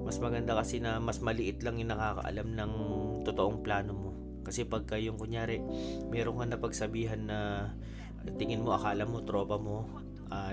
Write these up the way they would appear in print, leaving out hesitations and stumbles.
Mas maganda kasi na mas maliit lang yung nakakaalam ng totoong plano mo. Kasi pagka yung kunyari, meron ka na pagsabihan na tingin mo, akala mo, tropa mo,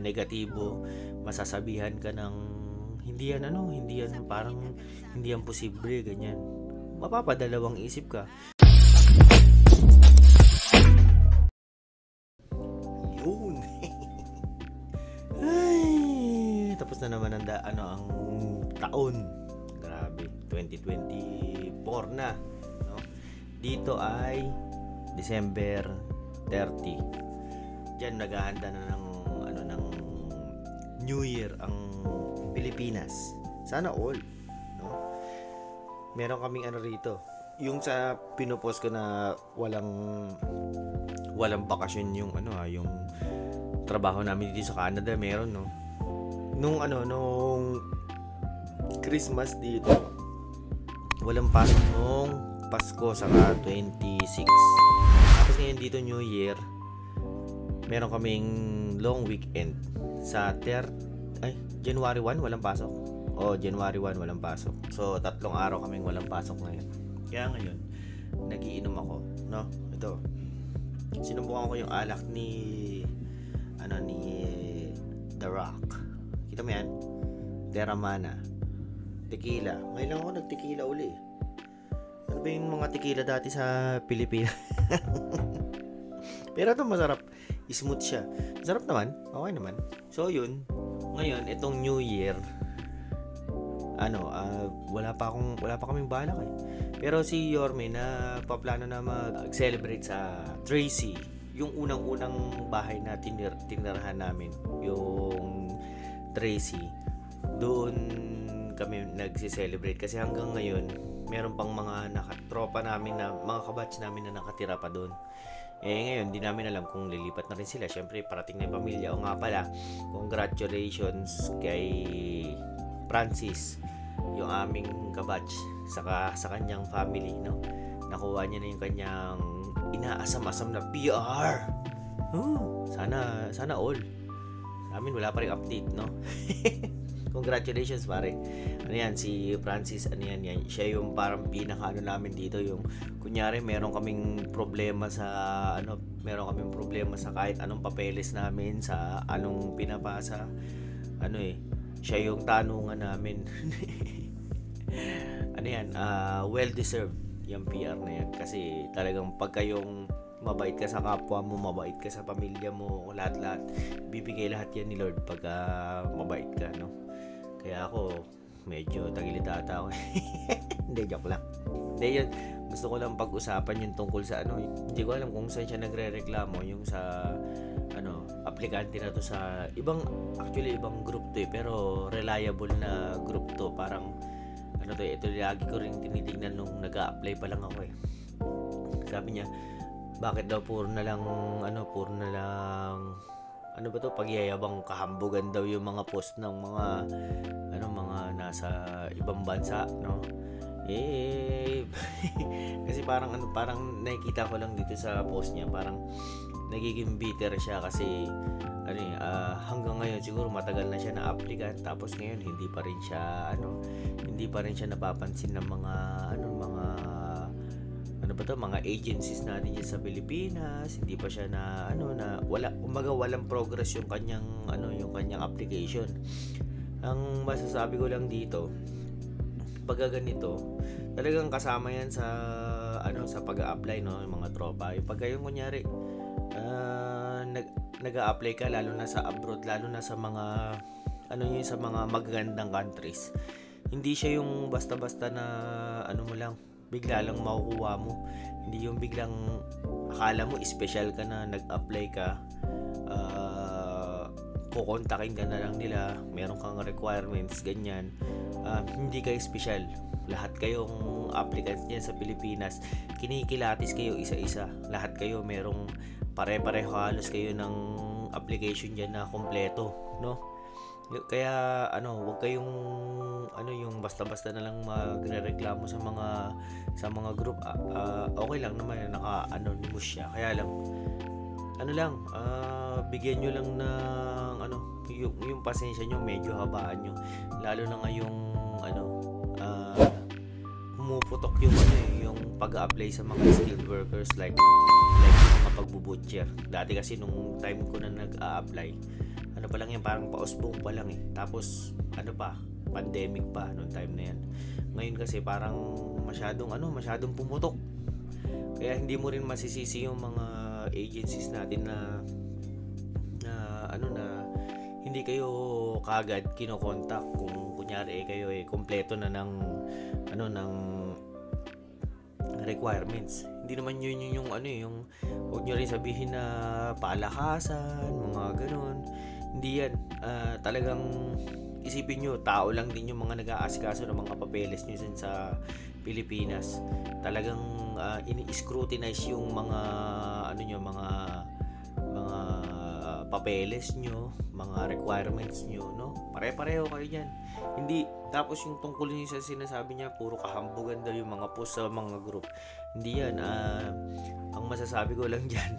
negatibo, masasabihan ka ng hindi yan parang hindi yan posible, ganyan. Mapapadalawang isip ka. Yun. Ay, tapos na naman ang taon. Grabe, 2024 na, no? Dito ay December 30. Diyan naghahanda na ng New Year ang Pilipinas. Sana all, no? Meron kaming rito. Yung sa pinopost ko na walang bakasyon yung yung trabaho namin dito sa Canada, meron, no. Nung Christmas dito, walang pasok nung Pasko saka 26. Tapos ngayon dito New Year, meron kaming long weekend sa January 1 walang pasok. January 1 walang pasok. So 3 araw kaming walang pasok ngayon. Kaya ngayon nagiinom ako, no? Ito. Sinubukan ko yung alak ni The Rock. Kita mo yan? Terramana. Tequila. Ngayon lang ako nag-tequila uli. Ano ba yung mga tequila dati sa Pilipinas? Pero ito masarap. Smooth siya. Sarap naman. Okay naman. So yun. Ngayon, itong New Year, wala pa kaming balak eh. Pero si Yorme na paplano na mag-celebrate sa Tracy, yung unang-unang bahay na tinirahan namin, yung Tracy, doon kami nagsi-celebrate kasi hanggang ngayon meron pang mga nakatropa namin na mga kabatch namin na nakatira pa doon. Ngayon di namin alam kung lilipat na rin sila. Syempre parating na yung pamilya. O nga pala, congratulations kay Francis, yung aming kabatch, saka sa kanyang family, no. Nakuha niya na yung kanyang inaasam-asam na PR. Sana all. Sa amin wala pa ring update, no. Congratulations pare. Si Francis, yan. Siya yung parang pinaka namin dito, yung kunyari meron kaming problema sa kahit anong papeles namin, sa anong pinapasa, siya yung tanungan namin. Well deserved yung PR na yan kasi talagang pag kayong mabait ka sa kapwa mo, mabait ka sa pamilya mo, lahat bibigay lahat yan ni Lord pag mabait ka, no. Kaya ako medyo tagilid-ata ako. Hindi, joke lang. Hindi, yun, gusto ko lang pag-usapan yung tungkol sa hindi ko alam kung saan siya nagre-reklamo, yung sa aplikante na to sa ibang group to pero reliable na group to. Parang ito lagi ko ring tinitingnan nung nag-a-apply pa lang ako eh. Sabi niya, bakit daw puro na lang pagyayabang, kahambugan daw yung mga post ng mga nasa ibang bansa, no. Kasi parang nakikita ko lang dito sa post niya, parang nagiging bitter siya kasi hanggang ngayon siguro matagal na siya na applicant, tapos ngayon hindi pa rin siya napapansin ng mga agencies natin diyan sa Pilipinas. Hindi pa siya walang progress yung kanyang application. Ang masasabi ko lang dito, pag ganito, talagang kasama yan sa pag-a-apply, no, yung mga tropa. Yung pag yung kunyari nag-a-apply ka, lalo na sa abroad, lalo na sa mga sa mga magagandang countries, hindi siya yung basta-basta na mo lang bigla lang makukuha mo. Hindi yung biglang akala mo special ka na nag-apply ka, kukontakin ka na lang nila, meron kang requirements, ganyan. Hindi kayo special. Lahat kayong applicants niyan sa Pilipinas, kinikilatis kayo isa-isa. Lahat kayo merong pare-pareho halos kayo ng application diyan na kompleto, no. Kaya wag kayong yung basta-basta na lang magrereklamo sa mga group. Okay lang naman na naka-anonymous siya. Kaya lang bigyan nyo lang ng yung pasensya nyo, medyo habaan nyo, lalo na ngayong pumutok yung yung pag-a-apply sa mga skilled workers like yung mga pagbubutcher. Dati kasi nung time ko na nag-a-apply, ano pa lang yan, parang pausbong pa lang tapos pandemic pa nung time na yan. Ngayon kasi parang masyadong pumutok. Kaya hindi mo rin masisisi yung mga agencies natin na hindi kayo kagad kino-contact kung kunyari kayo kompleto na ng requirements. Hindi naman yun yung huwag nyo rin sabihin na palakasan, mga ganun. Hindi yan. Talagang isipin nyo, tao lang din yung mga nag-aasikaso ng mga papeles nyo sa Pilipinas. Talagang ini-scrutinize yung mga mga papeles nyo, mga requirements nyo, no? Pare-pareho kayo dyan. Hindi, tapos yung tungkol nyo sa sinasabi niya, puro kahambugan daw yung mga post sa mga group. Hindi yan. Ang masasabi ko lang dyan,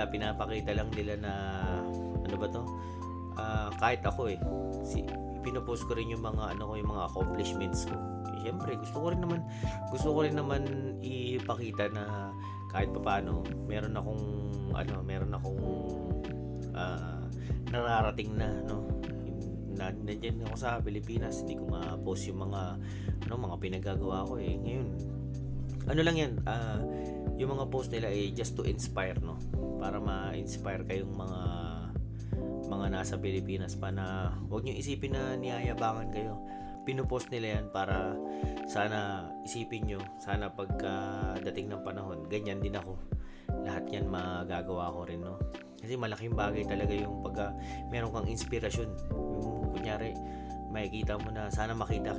pinapakita lang nila na, kahit ako pinopost ko rin yung mga yung mga accomplishments ko. Siyempre, gusto ko rin naman ipakita na kahit papaano meron akong nararating na, nandiyan ako sa Pilipinas. Hindi ko ma-post yung mga pinagagawa ko ngayon. Lang yan, yung mga post nila just to inspire, para ma-inspire kayong mga nasa Pilipinas pa, na huwag nyo isipin na niyayabangan kayo. Pinupost nila yan para sana isipin nyo, sana pagdating ng panahon, ganyan din ako. Lahat yan magagawa ko rin, kasi malaking bagay talaga yung pag meron kang inspirasyon. Yung kunyari makikita mo na, sana makita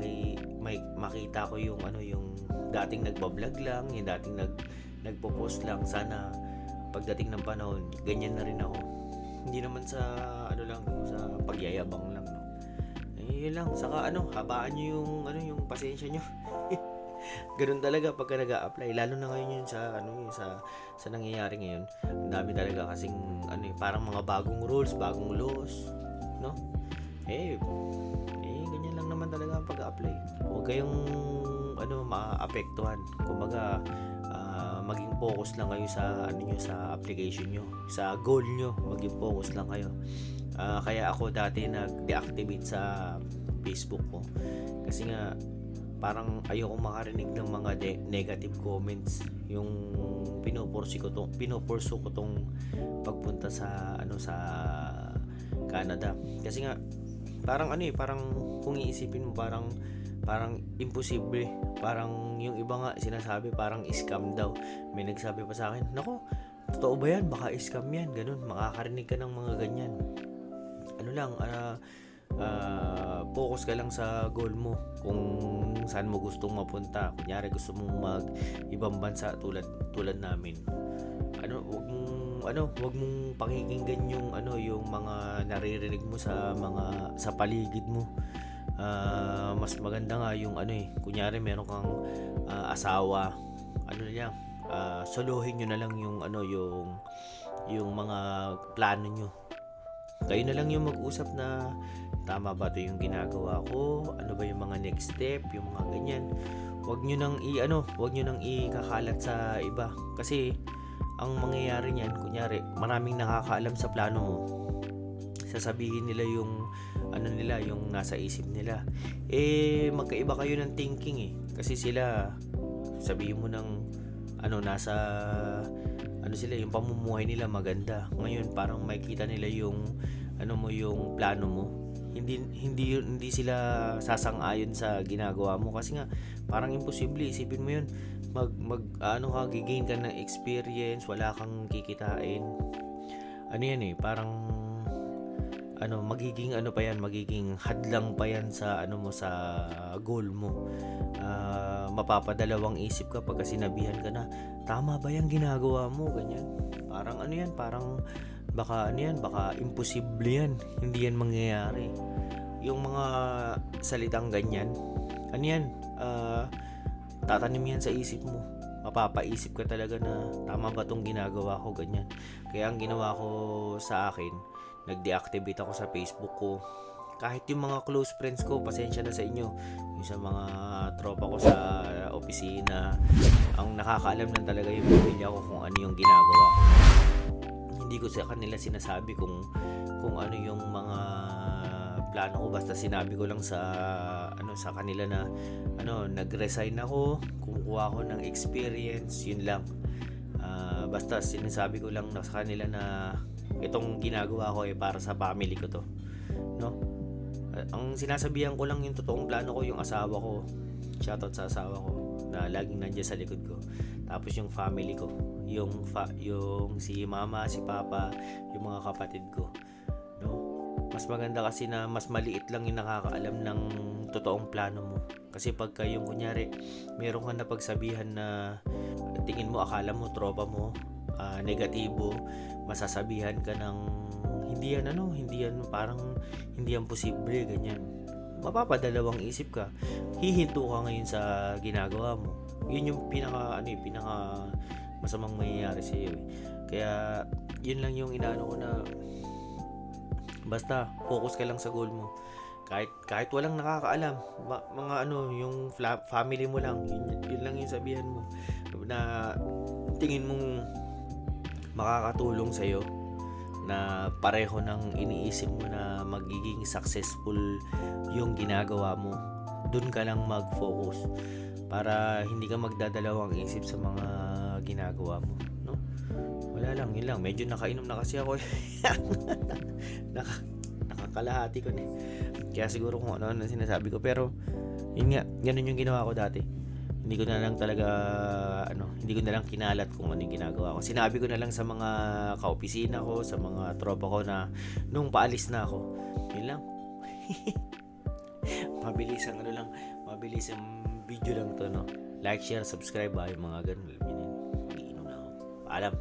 ko yung yung dating nagba-vlog lang, yung dating nagpo-post lang, sana pagdating ng panahon ganyan na rin ako. Hindi naman sa sa pagyayabang lang, yun lang. Saka habaan nyo yung pasensya nyo. Ganun talaga pagka nag-a-apply, lalo na ngayon yun sa nangyayari ngayon. Ang dami talaga kasing parang mga bagong rules, bagong laws, ganyan lang naman talaga ang pag-a-apply. Huwag kayong maapektuhan. Kumbaga, maging focus lang kayo sa sa application nyo, sa goal nyo. Maging focus lang kayo. Kaya ako dati nag-deactivate sa Facebook ko kasi nga parang ayoko makarinig ng mga negative comments. Yung pinupursu ko tong pagpunta sa Canada, kasi nga parang parang kung iisipin mo, parang imposible. Parang yung iba nga sinasabi parang scam daw. May nagsabi pa sa akin, nako, totoo ba yan? Baka scam yan. Ganun, makakarinig ka ng mga ganyan. Focus ka lang sa goal mo, kung saan mo gustong mapunta. Kunyari gusto mong mag-ibang bansa tulad namin. Wag mong pakikinggan yung mga naririnig mo sa paligid mo. Mas maganda nga yung kunyari meron kang asawa, solohin nyo na lang yung mga plano nyo. Kayo na lang yung mag-usap na, tama ba ito yung ginagawa ko? Ano ba yung mga next step? Yung mga ganyan. Huwag nyo nang ikakalat sa iba. Kasi ang mangyayari niyan, kunyari maraming nakakaalam sa plano mo, sasabihin nila yung yung nasa isip nila. Magkaiba kayo ng thinking kasi sila, sabihin mo ng nasa sila, yung pamumuhay nila maganda. Ngayon parang makikita nila yung yung plano mo. Hindi sila sasang-ayon sa ginagawa mo, kasi nga parang imposible. Isipin mo yun, gigain ka ng experience, wala kang kikitain. Parang magiging magiging hadlang pa yan sa sa goal mo. Mapapadalawang isip ka pagka sinabihan ka na, tama ba yung ginagawa mo, ganyan. Parang parang baka imposible yan, hindi yan mangyayari. Yung mga salitang ganyan, tatanim yan sa isip mo. Mapapaisip ka talaga na, tama ba tong ginagawa ko, ganyan. Kaya ang ginawa ko sa akin, nag-deactivate ako sa Facebook ko. Kahit yung mga close friends ko, pasensya na sa inyo, yung sa mga tropa ko sa opisina. Ang nakakaalam lang talaga yung pamilya ko kung ano yung ginagawa ko. Hindi ko sa kanila sinasabi kung ano yung mga plano ko, basta sinabi ko lang sa kanila na nag-resign ako, kumukuha ako ng experience, yun lang. Basta sinasabi ko lang sa kanila na itong ginagawa ko para sa family ko to, no? Ang sinasabihan ko lang yung totoong plano ko, yung asawa ko. Shoutout sa asawa ko na laging nandiyan sa likod ko. Tapos yung family ko, yung si mama, si papa, yung mga kapatid ko, no? Mas maganda kasi na mas maliit lang yung nakakaalam ng totoong plano mo. Kasi pagka yung kunyari, meron kang napagsabihan na tingin mo, akala mo, tropa mo, negatibo, masasabihan ka ng hindi yan parang hindi yan posible, ganyan. Mapapadalawang isip ka, hihinto ka ngayon sa ginagawa mo. Yun yung pinaka masamang mangyayari sa iyo. Kaya yun lang yung inaano ko, na basta focus ka lang sa goal mo. Kahit walang nakakaalam, mga yung family mo lang, yun lang yung sabihan mo na tingin mong makakatulong sa iyo, na pareho ng iniisip mo na magiging successful yung ginagawa mo. Doon ka lang mag-focus para hindi ka magdadalawang isip sa mga ginagawa mo, no? Wala lang, yun lang. Medyo nakainom na kasi ako. Nakakalahati ko na. Kaya siguro kung ano sinasabi ko, pero yun nga, ganun yung ginawa ko dati. Hindi ko na lang kinalat kung ano yung ginagawa ko. Sinabi ko na lang sa mga kaopisina ko, sa mga tropa ko na nung paalis na ako. Yun lang. Mabilis ang video lang to, no? Like, share, subscribe, yung mga ganun. Mag-iinom na ako. Paalam.